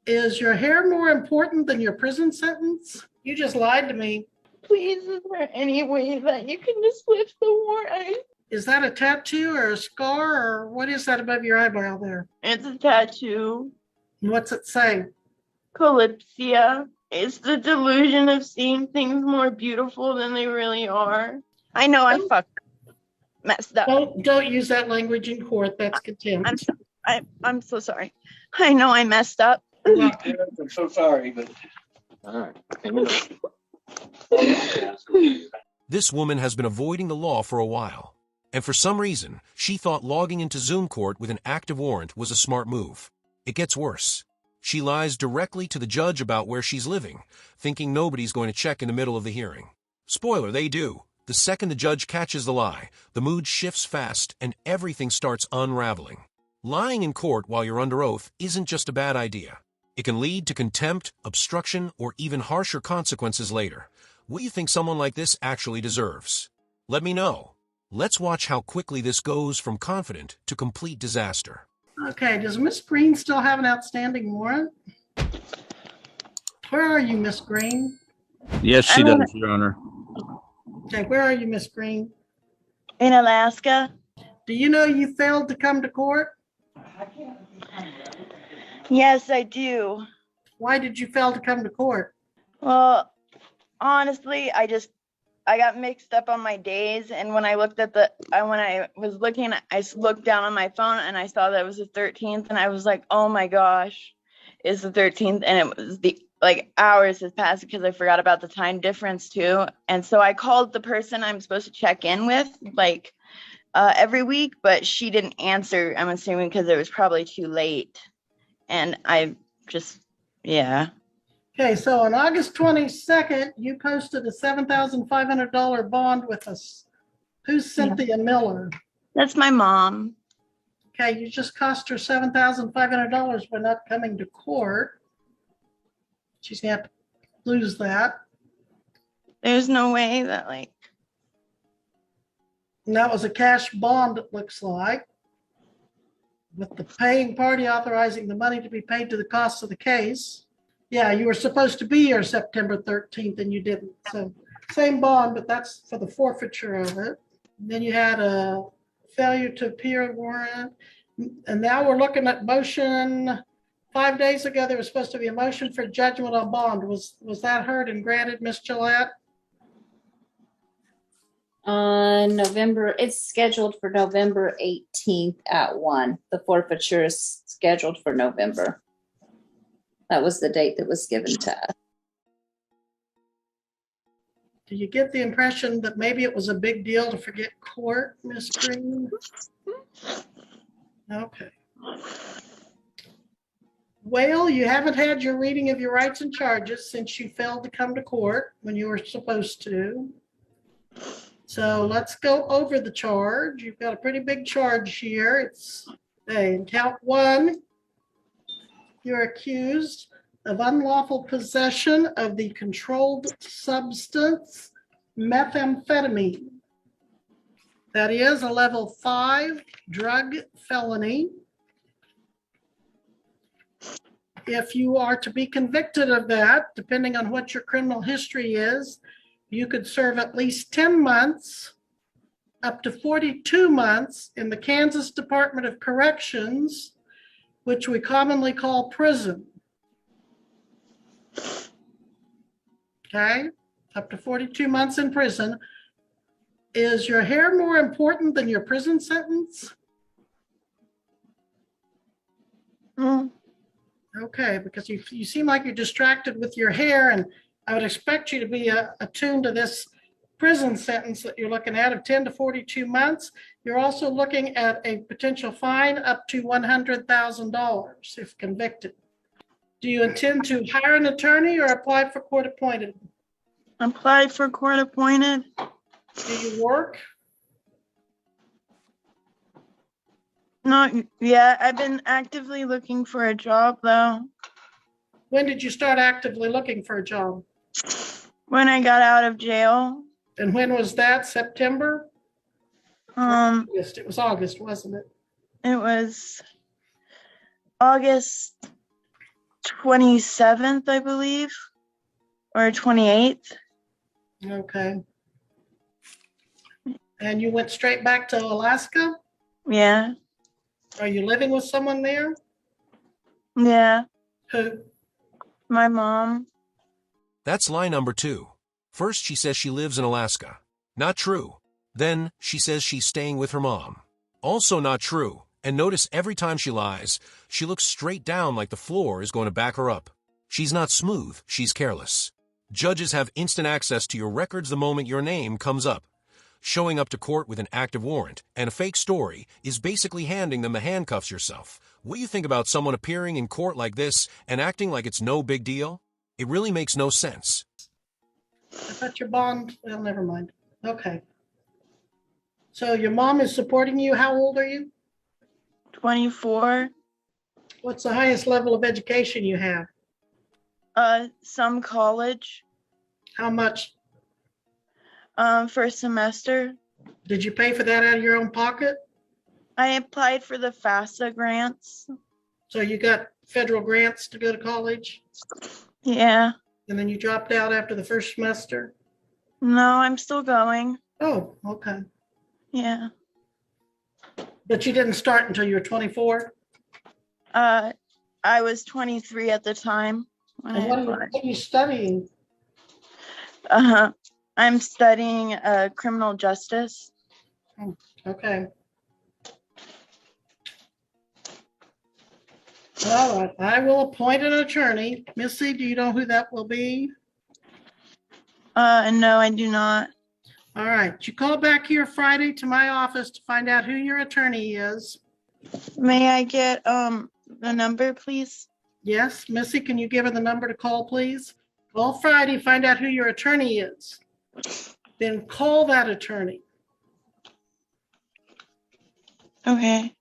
Is your hair more important than your prison sentence? You just lied to me. Please, is there any way that you can just lift the warrant? Is that a tattoo or a scar, or what is that above your eyebrow there? It's a tattoo. And what's it say? Calypsia. It's the delusion of seeing things more beautiful than they really are. I know I messed up. Don't use that language in court. That's contempt. I'm so sorry. I know I messed up. I'm so sorry, but all right. This woman has been avoiding the law for a while, and for some reason, she thought logging into Zoom court with an active warrant was a smart move. It gets worse. She lies directly to the judge about where she's living, thinking nobody's going to check in the middle of the hearing. Spoiler, they do. The second the judge catches the lie, the mood shifts fast and everything starts unraveling. Lying in court while you're under oath isn't just a bad idea. It can lead to contempt, obstruction, or even harsher consequences later. What do you think someone like this actually deserves? Let me know. Let's watch how quickly this goes from confident to complete disaster. Okay, does Miss Green still have an outstanding warrant? Where are you, Miss Green? Yes, she does, Your Honor. Okay, where are you, Miss Green? In Alaska. Do you know you failed to come to court? Yes, I do. Why did you fail to come to court? Well, honestly, I got mixed up on my days, and when I looked at when I was looking, I looked down on my phone and I saw that it was the 13th, and I was like, oh my gosh, it's the 13th, and it was hours has passed because I forgot about the time difference too, and so I called the person I'm supposed to check in with every week, but she didn't answer. I'm assuming because it was probably too late, and yeah. Okay, so on August 22nd, you posted a $7,500 bond with us. Who's Cynthia Miller? That's my mom. Okay, you just cost her $7,500 by not coming to court. She's going to have to lose that. There's no way that And that was a cash bond, it looks like, with the paying party authorizing the money to be paid to the costs of the case. Yeah, you were supposed to be here September 13th and you didn't. So same bond, but that's for the forfeiture of it. And then you had a failure to appear warrant. And now we're looking at motion. 5 days ago, there was supposed to be a motion for judgment on bond. Was that heard and granted, Ms. Gillette? It's scheduled for November 18th at 1. The forfeiture is scheduled for November. That was the date that was given to us. Do you get the impression that maybe it was a big deal to forget court, Ms. Green? Okay. Well, you haven't had your reading of your rights and charges since you failed to come to court when you were supposed to. So let's go over the charge. You've got a pretty big charge here. It's in count 1. You're accused of unlawful possession of the controlled substance methamphetamine. That is a level 5 drug felony. If you are to be convicted of that, depending on what your criminal history is, you could serve at least 10 months, up to 42 months in the Kansas Department of Corrections, which we commonly call prison. Okay, up to 42 months in prison. Is your hair more important than your prison sentence? Okay, because you seem like you're distracted with your hair, and I would expect you to be attuned to this prison sentence that you're looking at of 10 to 42 months. You're also looking at a potential fine up to $100,000 if convicted. Do you intend to hire an attorney or apply for court appointed? Apply for court appointed. Do you work? Not yet. I've been actively looking for a job though. When did you start actively looking for a job? When I got out of jail. And when was that? September? August. It was August, wasn't it? It was August 27th, I believe, or 28th. Okay. And you went straight back to Alaska? Yeah. Are you living with someone there? Yeah. Who? My mom. That's lie number 2. First, she says she lives in Alaska. Not true. Then, she says she's staying with her mom. Also not true. And notice every time she lies, she looks straight down like the floor is going to back her up. She's not smooth, she's careless. Judges have instant access to your records the moment your name comes up. Showing up to court with an active warrant and a fake story is basically handing them the handcuffs yourself. What do you think about someone appearing in court like this and acting like it's no big deal? It really makes no sense. I thought your bond, well, never mind. Okay. So your mom is supporting you. How old are you? 24. What's the highest level of education you have? Some college. How much? First semester. Did you pay for that out of your own pocket? I applied for the FAFSA grants. So you got federal grants to go to college, Yeah. and then you dropped out after the first semester? No, I'm still going. Oh, okay. Yeah. But you didn't start until you were 24? I was 23 at the time when And I what applied. are you studying? I'm studying criminal justice. Okay. All right, I will appoint an attorney. Missy, do you know who that will be? No, I do not. All right, you call back here Friday to my office to find out who your attorney is. May I get the number, please? Yes, Missy, can you give her the number to call, please? Call Friday, find out who your attorney is. Then call that attorney. Okay.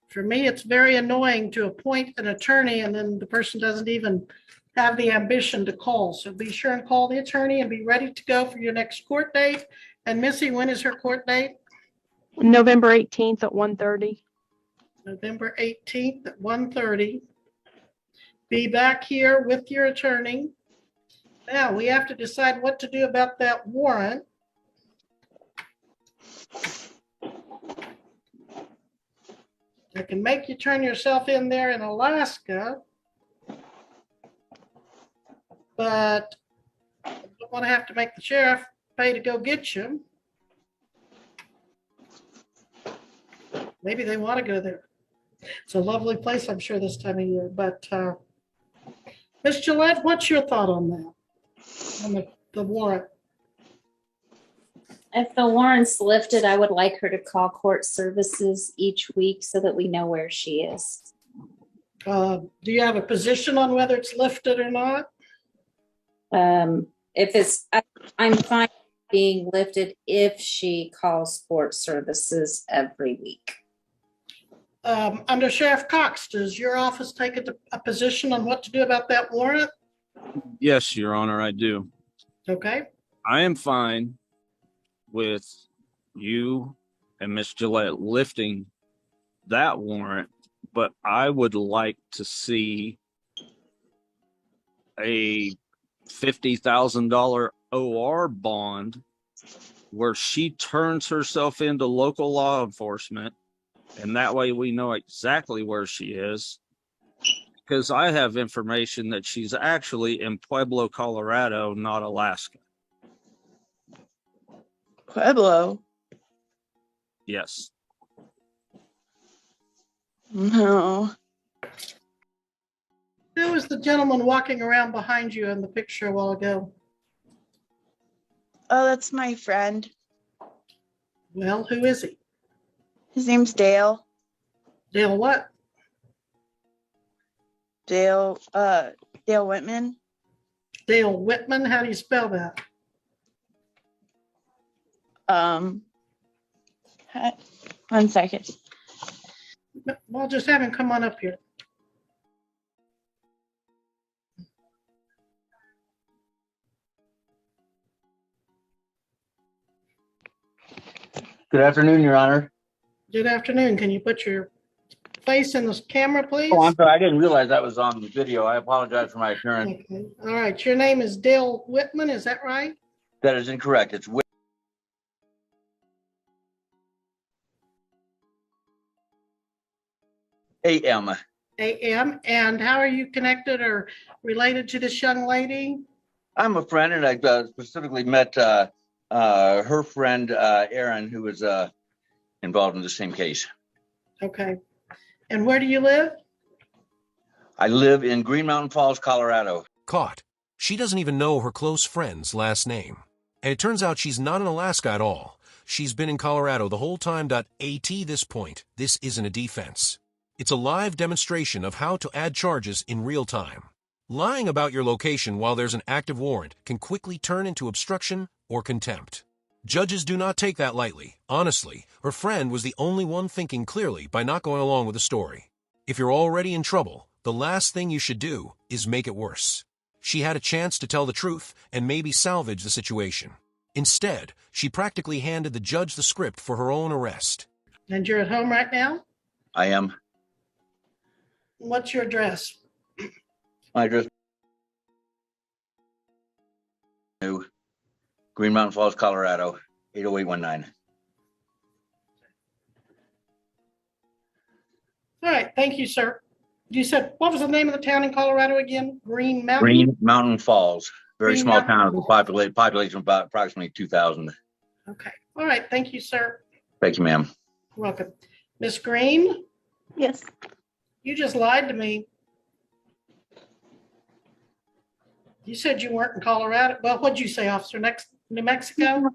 For me, it's very annoying to appoint an attorney and then the person doesn't even have the ambition to call. So be sure and call the attorney and be ready to go for your next court date. And Missy, when is her court date? November 18th at 1:30. November 18th at 1:30. Be back here with your attorney. Now, we have to decide what to do about that warrant. I can make you turn yourself in there in Alaska, but I don't want to have to make the sheriff pay to go get you. Maybe they want to go there. It's a lovely place, I'm sure, this time of year. But Ms. Gillette, what's your thought on that, on the warrant? If the warrant's lifted, I would like her to call court services each week so that we know where she is. Do you have a position on whether it's lifted or not? If it's, I'm fine being lifted if she calls court services every week. Under Sheriff Cox, does your office take a position on what to do about that warrant? Yes, Your Honor, I do. Okay. I am fine with you and Miss Gillette lifting that warrant, but I would like to see a $50,000 OR bond where she turns herself into local law enforcement, and that way we know exactly where she is. Because I have information that she's actually in Pueblo, Colorado, not Alaska. Pueblo? Yes. No. Who was the gentleman walking around behind you in the picture a while ago? Oh, that's my friend. Well, who is he? His name's Dale. Dale what? Dale Whitman. Dale Whitman? How do you spell that? One second. Well, just have him come on up here. Good afternoon, Your Honor. Good afternoon. Can you put your face in the camera, please? Oh, I'm sorry. I didn't realize that was on the video. I apologize for my appearance. Okay. All right. Your name is Dale Whitman, is that right? That is incorrect. It's AM. AM. And how are you connected or related to this young lady? I'm a friend, and I specifically met her friend, Aaron, who was involved in the same case. Okay. And where do you live? I live in Green Mountain Falls, Colorado. Caught. She doesn't even know her close friend's last name. And it turns out she's not in Alaska at all. She's been in Colorado the whole time. At this point, this isn't a defense. It's a live demonstration of how to add charges in real time. Lying about your location while there's an active warrant can quickly turn into obstruction or contempt. Judges do not take that lightly. Honestly, her friend was the only one thinking clearly by not going along with the story. If you're already in trouble, the last thing you should do is make it worse. She had a chance to tell the truth and maybe salvage the situation. Instead, she practically handed the judge the script for her own arrest. And you're at home right now? I am. What's your address? My address. Green Mountain Falls, Colorado, 80819. All right. Thank you, sir. You said, what was the name of the town in Colorado again? Green Mountain? Green Mountain Falls, very Green small Mountain town with Falls. a population of about approximately 2,000. Okay. All right. Thank you, sir. Thank you, ma'am. You're welcome. Miss Green, Yes. you just lied to me. You said you weren't in Colorado. Well, what'd you say, Officer? New Mexico?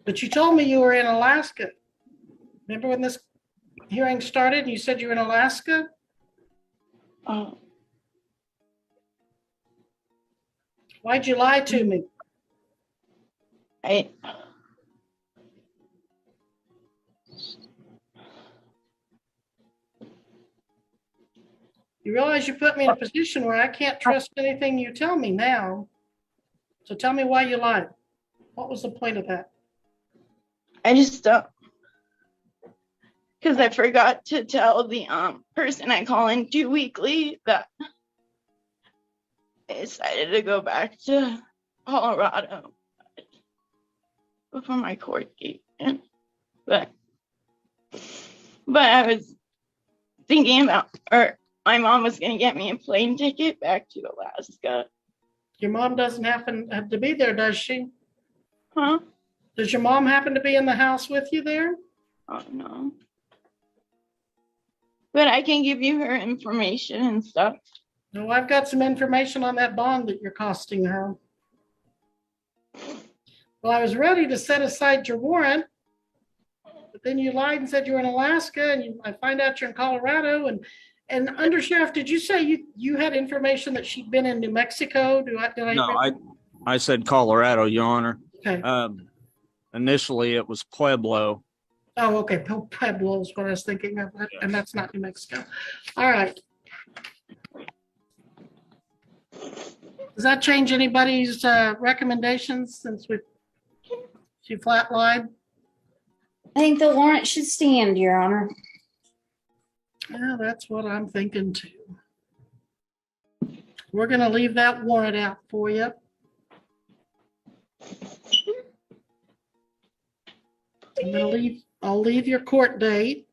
But you told me you were in Alaska. Remember when this hearing started and you said you were in Alaska? Oh, Why'd you lie to me? I. You realize you put me in a position where I can't trust anything you tell me now. So tell me why you lied. What was the point of that? I just don't. Because I forgot to tell the person I call into weekly that I decided to go back to Colorado before my court date. But I was thinking about, or my mom was going to get me a plane ticket back to Alaska. Your mom doesn't have to be there, does she? Huh? Does your mom happen to be in the house with you there? Oh, no. But I can give you her information and stuff. No, I've got some information on that bond that you're costing her. Well, I was ready to set aside your warrant, but then you lied and said you were in Alaska, and I find out you're in Colorado. And Undersheriff, did you say you had information that she'd been in New Mexico? No, I said Colorado, Your Honor. Okay. Initially, it was Pueblo. Oh, okay. Pueblo is what I was thinking of, and that's not New Mexico. All right. Does that change anybody's recommendations since she flat lied? I think the warrant should stand, Your Honor. Yeah, that's what I'm thinking too. We're going to leave that warrant out for you. I'll leave your court date.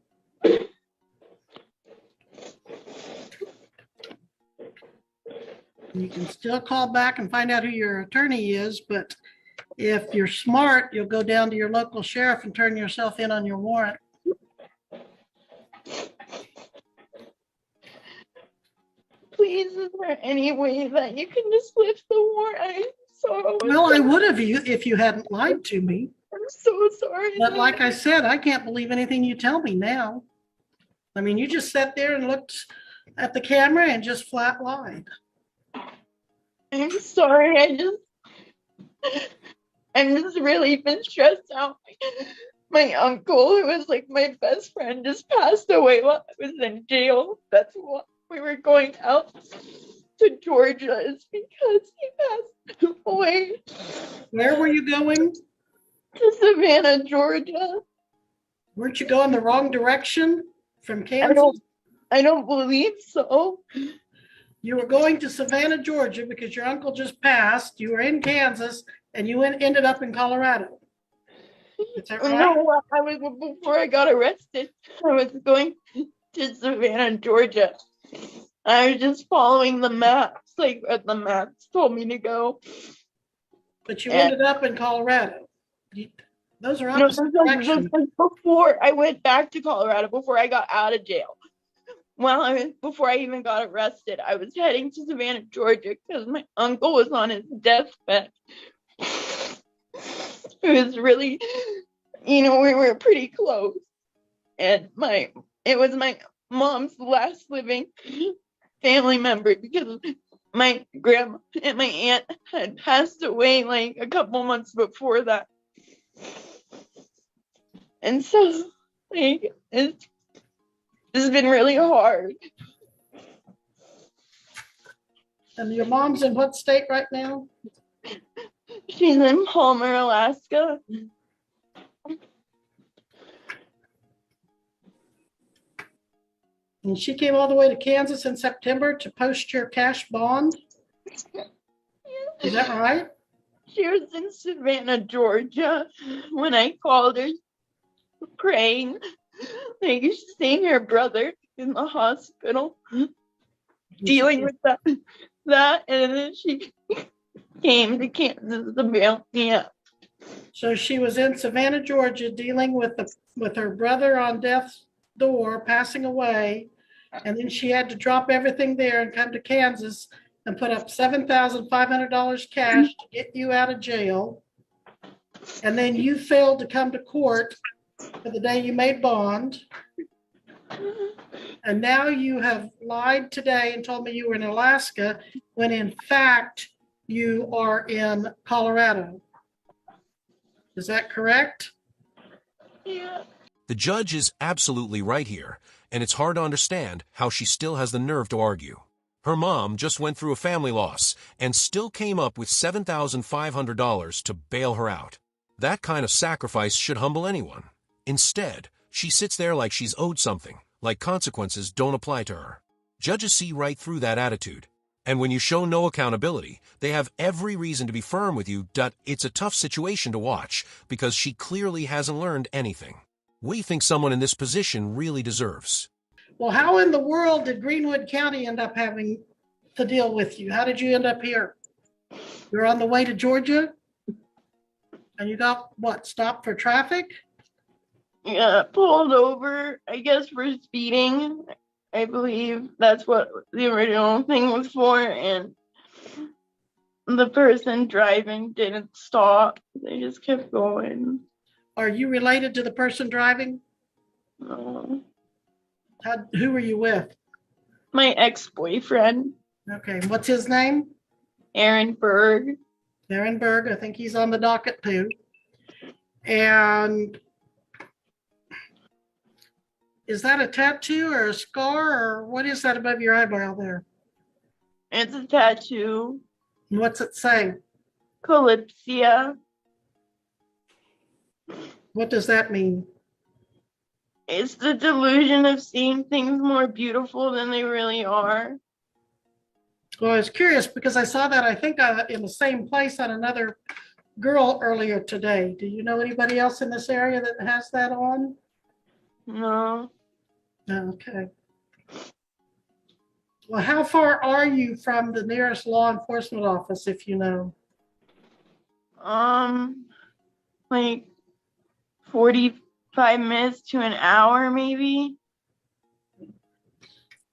You can still call back and find out who your attorney is, but if you're smart, you'll go down to your local sheriff and turn yourself in on your warrant. Please, is there any way that you can just lift the warrant? I'm so Well, I would have if you hadn't lied to me. I'm so sorry. But like I said, I can't believe anything you tell me now. I mean, you just sat there and looked at the camera and just flat lied. I'm sorry. I'm just really been stressed out. My uncle, who was like my best friend, just passed away while I was in jail. That's why we were going out to Georgia, is because he passed away. Where were you going? To Savannah, Georgia. Weren't you going the wrong direction? from I Kansas? don't believe so. You were going to Savannah, Georgia, because your uncle just passed. You were in Kansas, and you ended up in Colorado. Is that right? No, I was before I got arrested. I was going to Savannah, Georgia. I was just following the maps, like what the maps told me to go. But you And ended up in Colorado. Those are no, opposite directions. before I went back to Colorado, before I got out of jail. Before I even got arrested, I was heading to Savannah, Georgia, because my uncle was on his deathbed. It was really, we were pretty close, and it was my mom's last living family member, because my grandma and my aunt had passed away like a couple months before that, and so it's been really hard. And your mom's in what state right now? She's in Palmer, Alaska. And she came all the way to Kansas in September to post your cash bond. Is that right? She was in Savannah, Georgia when I called her praying, like seeing her brother in the hospital, dealing with that, and then she came to Kansas to bail me out. So she was in Savannah, Georgia, dealing with her brother on death's door, passing away, and then she had to drop everything there and come to Kansas and put up $7,500 cash to get you out of jail. And then you failed to come to court for the day you made bond. And now you have lied today and told me you were in Alaska when in fact you are in Colorado. Is that correct? Yeah. The judge is absolutely right here, and it's hard to understand how she still has the nerve to argue. Her mom just went through a family loss and still came up with $7,500 to bail her out. That kind of sacrifice should humble anyone. Instead, she sits there like she's owed something, like consequences don't apply to her. Judges see right through that attitude. And when you show no accountability, they have every reason to be firm with you that it's a tough situation to watch because she clearly hasn't learned anything. What do you think someone in this position really deserves? Well, how in the world did Greenwood County end up having to deal with you? How did you end up here? You're on the way to Georgia and you got what, stopped for traffic? Yeah, pulled over, I guess, for speeding. I believe that's what the original thing was for, and the person driving didn't stop. They just kept going. Are you related to the person driving? No. Who were you with? My ex-boyfriend, Okay, what's his name? Aaron Berg. Aaron Berg, I think he's on the docket too. And is that a tattoo or a scar or what is that above your eyebrow there? It's a tattoo. And what's it say? Calypsia. What does that mean? It's the delusion of seeing things more beautiful than they really are. Well, I was curious because I saw that I think in the same place on another girl earlier today. Do you know anybody else in this area that has that on? No. Okay. Well, how far are you from the nearest law enforcement office, if you know? Like 45 minutes to an hour, maybe.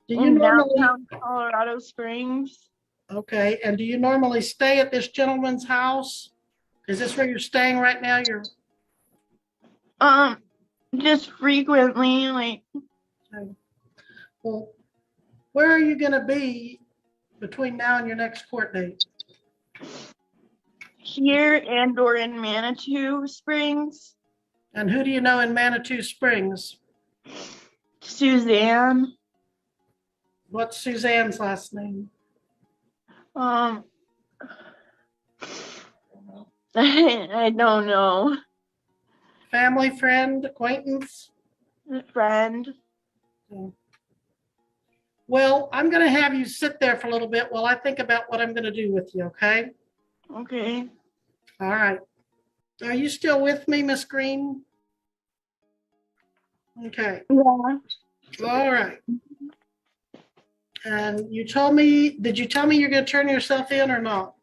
Do you In normally? downtown Colorado Springs. Okay, and do you normally stay at this gentleman's house? Is this where you're staying right now? Just frequently, like. Well, where are you going to be between now and your next court date? Here and or in Manitou Springs. And who do you know in Manitou Springs? Suzanne. What's Suzanne's last name? I don't know. Family, friend, acquaintance? A friend. Well, I'm going to have you sit there for a little bit while I think about what I'm going to do with you, okay? Okay. All right. Are you still with me, Miss Green? Okay. Yeah. All right. And you told me, did you tell me you're going to turn yourself in or not?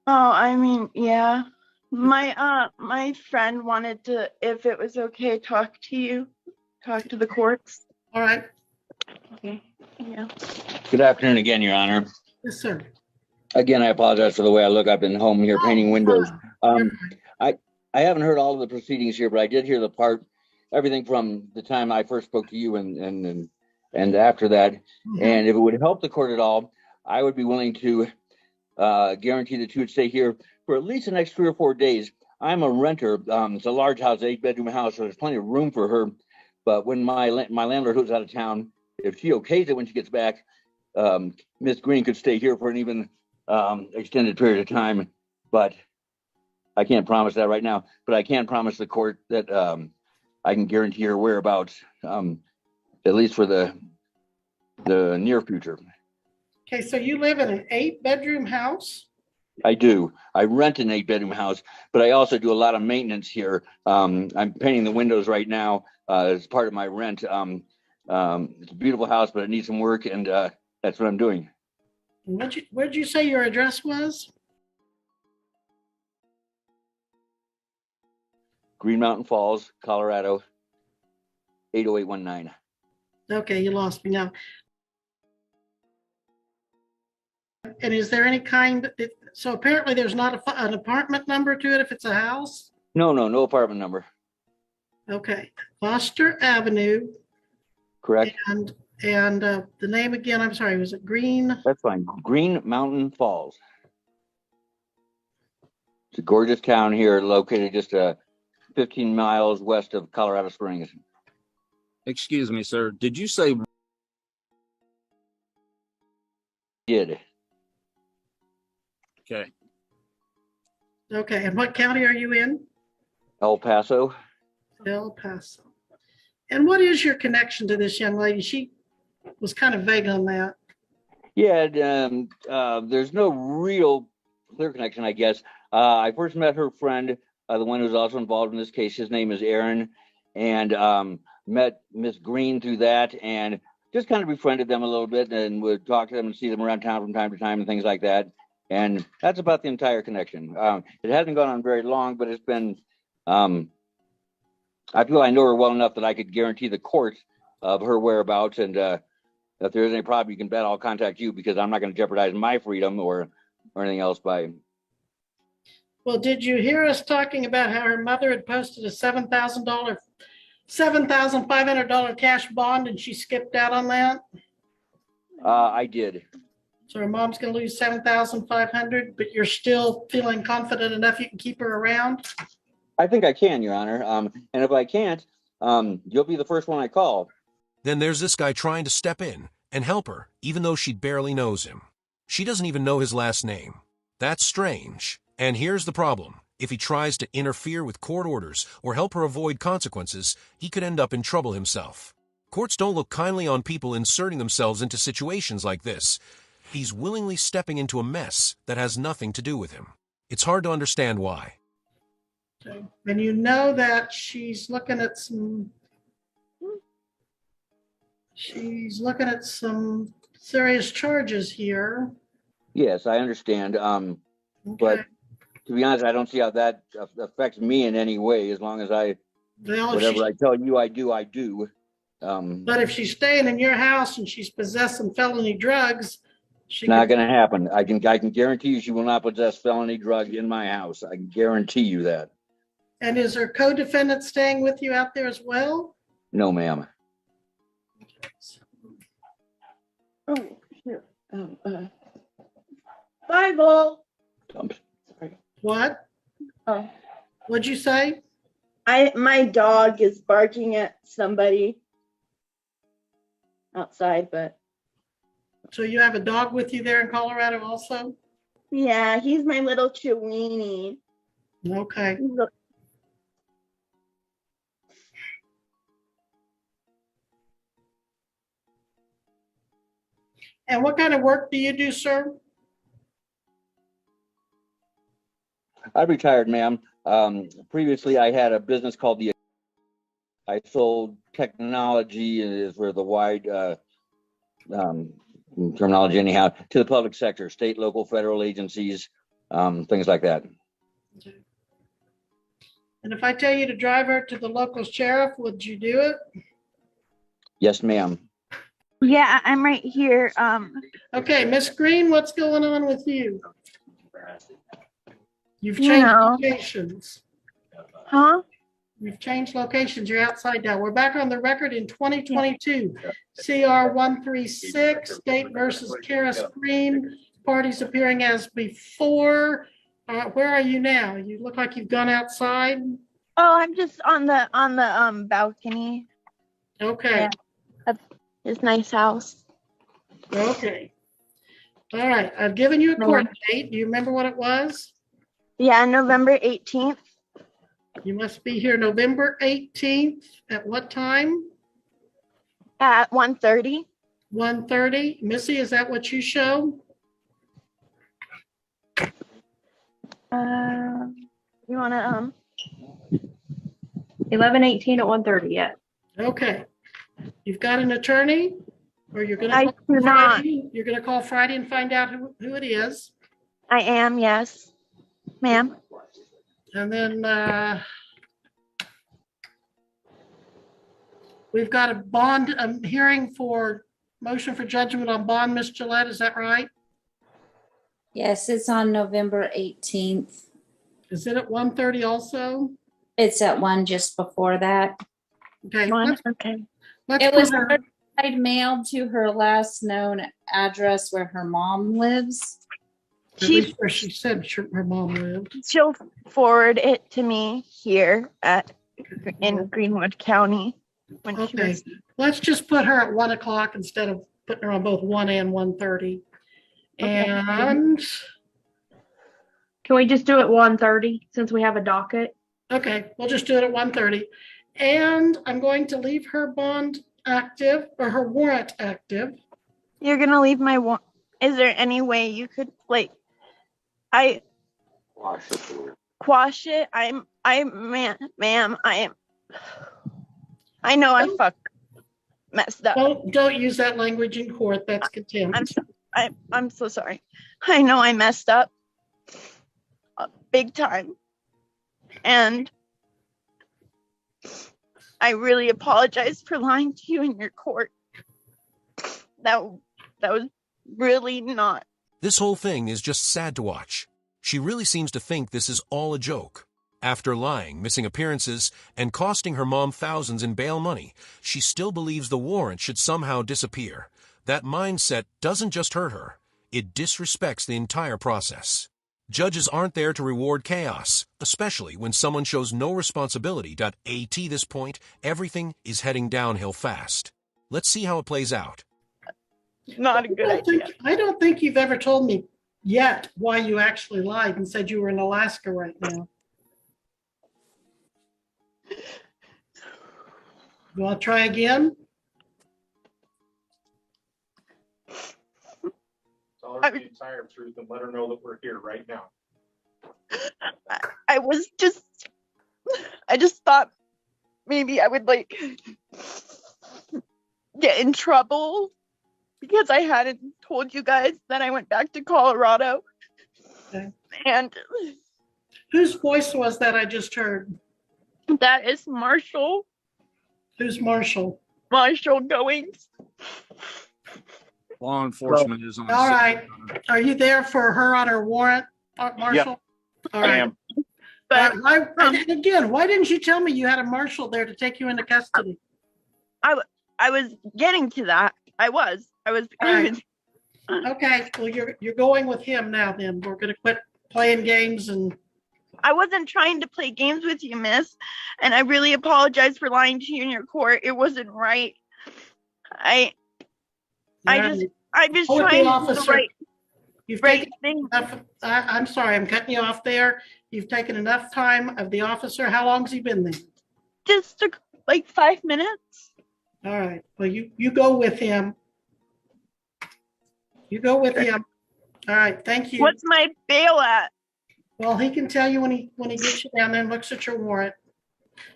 Oh, I mean, yeah. My friend wanted to, if it was okay, talk to the courts. All right. Okay. Yeah. Good afternoon again, Your Honor. Yes, sir. Again, I apologize for the way I look. I've been home here painting windows. You're fine. I haven't heard all of the proceedings here, but I did hear the part, everything from the time I first spoke to you and after that. Mhm. And if it would help the court at all, I would be willing to guarantee that you would stay here for at least the next 3 or 4 days. I'm a renter. It's a large house, 8-bedroom house, so there's plenty of room for her. But when my landlord, who's out of town, if she okays it when she gets back, Miss Green could stay here for an even extended period of time. But I can't promise that right now. But I can promise the court that I can guarantee her whereabouts, at least for the near future. Okay, so you live in an 8-bedroom house? I do. I rent an 8-bedroom house, but I also do a lot of maintenance here. I'm painting the windows right now as part of my rent. It's a beautiful house, but it needs some work, and that's what I'm doing. Where'd you say your address was? Green Mountain Falls, Colorado, 80819. Okay, you lost me now. And is there any kind, so apparently there's not an apartment number to it if it's a house? No apartment number. Okay, Foster Avenue. Correct? And the name again, I'm sorry, was it Green? That's fine. Green Mountain Falls. It's a gorgeous town here, located just 15 miles west of Colorado Springs. Excuse me, sir. Did you say Did. okay? Okay, and what county are you in? El Paso. El Paso. And what is your connection to this young lady? She was kind of vague on that. Yeah, there's no real clear connection, I guess. I first met her friend, the one who's also involved in this case. His name is Aaron, and met Miss Green through that, and just kind of befriended them a little bit, and would talk to them and see them around town from time to time and things like that. And that's about the entire connection. It hasn't gone on very long, but it's been. I feel I know her well enough that I could guarantee the court of her whereabouts, and if there is any problem, you can bet I'll contact you, because I'm not going to jeopardize my freedom or anything else by. Well, did you hear us talking about how her mother had posted a $7,500 cash bond and she skipped out on that? I did. So her mom's going to lose $7,500, but you're still feeling confident enough you can keep her around? I think I can, Your Honor. And if I can't, you'll be the first one I call. Then there's this guy trying to step in and help her, even though she barely knows him. She doesn't even know his last name. That's strange. And here's the problem. If he tries to interfere with court orders or help her avoid consequences, he could end up in trouble himself. Courts don't look kindly on people inserting themselves into situations like this. He's willingly stepping into a mess that has nothing to do with him. It's hard to understand why. Okay. And you know that she's looking at some serious charges here. Yes, I understand. Okay. But to be honest, I don't see how that affects me in any way. As long as whatever I tell you, I do. But if she's staying in your house and she's possessing felony drugs, it's not going to happen. I can guarantee you she will not possess felony drugs in my house. I can guarantee you that. And is her co-defendant staying with you out there as well? No, ma'am. Oh, here. Bible. Sorry. What? Oh, What'd you say? my dog is barking at somebody outside, but So you have a dog with you there in Colorado also? yeah, he's my little Chiweenie. Okay. And what kind of work do you do, sir? I retired, ma'am. Previously, I had a business called I sold technology, is where the wide um, terminology, anyhow, to the public sector, state, local, federal agencies, things like that. And if I tell you to drive her to the local sheriff, would you do it? Yes, ma'am. Yeah, I'm right here. Okay, Miss Green, what's going on with you? You've You changed know. locations. Huh? You've changed locations. You're outside now. We're back on the record in 2022. CR 136, State versus Karis Green. Parties appearing as before. Where are you now? You look like you've gone outside. Oh, I'm just on the balcony. Okay. Yeah. That's his nice house. Okay. All right. I've given you a court date. Do you remember what it was? Yeah, November 18th. You must be here November 18th. At what time? At 1:30. 1:30. Missy, is that what you show? You wanna 11:18 at 1:30. Yeah. Okay. You've got an attorney? Or you're gonna I call do not. Friday? You're gonna call Friday and find out who it is. I am, yes, ma'am. And then we've got a bond hearing for motion for judgment on bond, Miss Gillette, is that right? Yes, it's on November 18th. Is it at 1:30 also? It's at 1 just before that. Okay, Okay. let's It put was her, certified mailed to her last known address where her mom lives. at least where she said her mom lived. She'll forward it to me here in Greenwood County when she Okay, was. let's just put her at 1 o'clock instead of putting her on both 1 and 1:30. Okay. And, Can we just do it 1:30 since we have a docket? okay, we'll just do it at 1:30. And I'm going to leave her bond active, or her warrant active. You're gonna leave my one. Is there any way you could quash it? Ma'am, I know I messed up. Don't use that language in court, that's contempt. I'm so sorry. I know I messed up big time. And I really apologize for lying to you in your court. That was really not. This whole thing is just sad to watch. She really seems to think this is all a joke. After lying, missing appearances, and costing her mom thousands in bail money, she still believes the warrant should somehow disappear. That mindset doesn't just hurt her, it disrespects the entire process. Judges aren't there to reward chaos, especially when someone shows no responsibility. At this point, everything is heading downhill fast. Let's see how it plays out. Not a good idea. I don't think you've ever told me yet why you actually lied and said you were in Alaska right now. You want to try again? Tell her the entire truth and let her know that we're here right now. I just thought maybe I would get in trouble because I hadn't told you guys that I went back to Colorado. Okay. And Whose voice was that I just heard? that is Marshall Who's Marshall? Goings. Law enforcement is on. All right. Are you there for her on her warrant, Marshall? All right. I am. But And again, why didn't you tell me you had a marshal there to take you into custody? I was getting to that. I was. All right. Okay, well, you're going with him now then. We're going to quit playing games and. I wasn't trying to play games with you, miss. And I really apologize for lying to you in your court. It wasn't right. I'm just trying to do the You've right taken thing. enough, I'm sorry, I'm cutting you off there. You've taken enough time of the officer. How long's he been there? Just took 5 minutes. All right, well, you go with him. You go with him. All right, thank you. What's my bail at? Well, he can tell you when he gets you down there and looks at your warrant.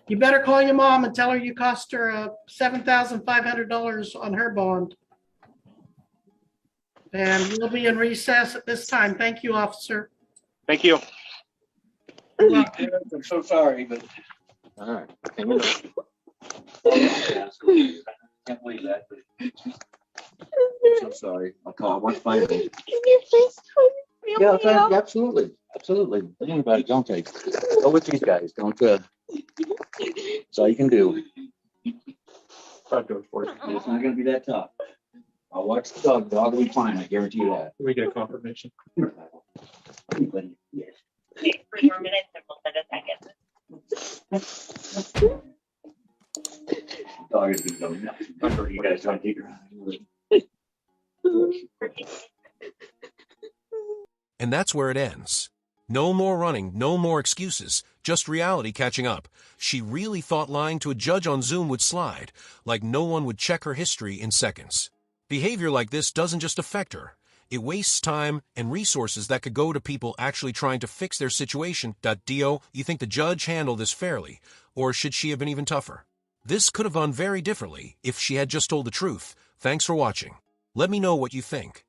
You better call your mom and tell her you cost her $7,500 on her bond. And we'll be in recess at this time. Thank you, officer. Thank you. You're welcome. I'm so sorry, but. All right. Can't believe that. But I'm so sorry. I'll call once finally. Can you please Yeah, okay, absolutely. Absolutely. Anybody, don't take. Go with these guys. Don't. That's all you can do. I'll do it for you. It's not going to be that tough. I'll watch the dog. The dog will be fine. I guarantee you that. Can we get a confirmation? Anybody? Yes. 3 more minutes and we'll send a second. Dog is going to go nuts. I'm sure you guys don't take her out. And that's where it ends. No more running, no more excuses, just reality catching up. She really thought lying to a judge on Zoom would slide, like no one would check her history in seconds. Behavior like this doesn't just affect her. It wastes time and resources that could go to people actually trying to fix their situation. Dio, you think the judge handled this fairly, or should she have been even tougher? This could have gone very differently if she had just told the truth. Thanks for watching. Let me know what you think.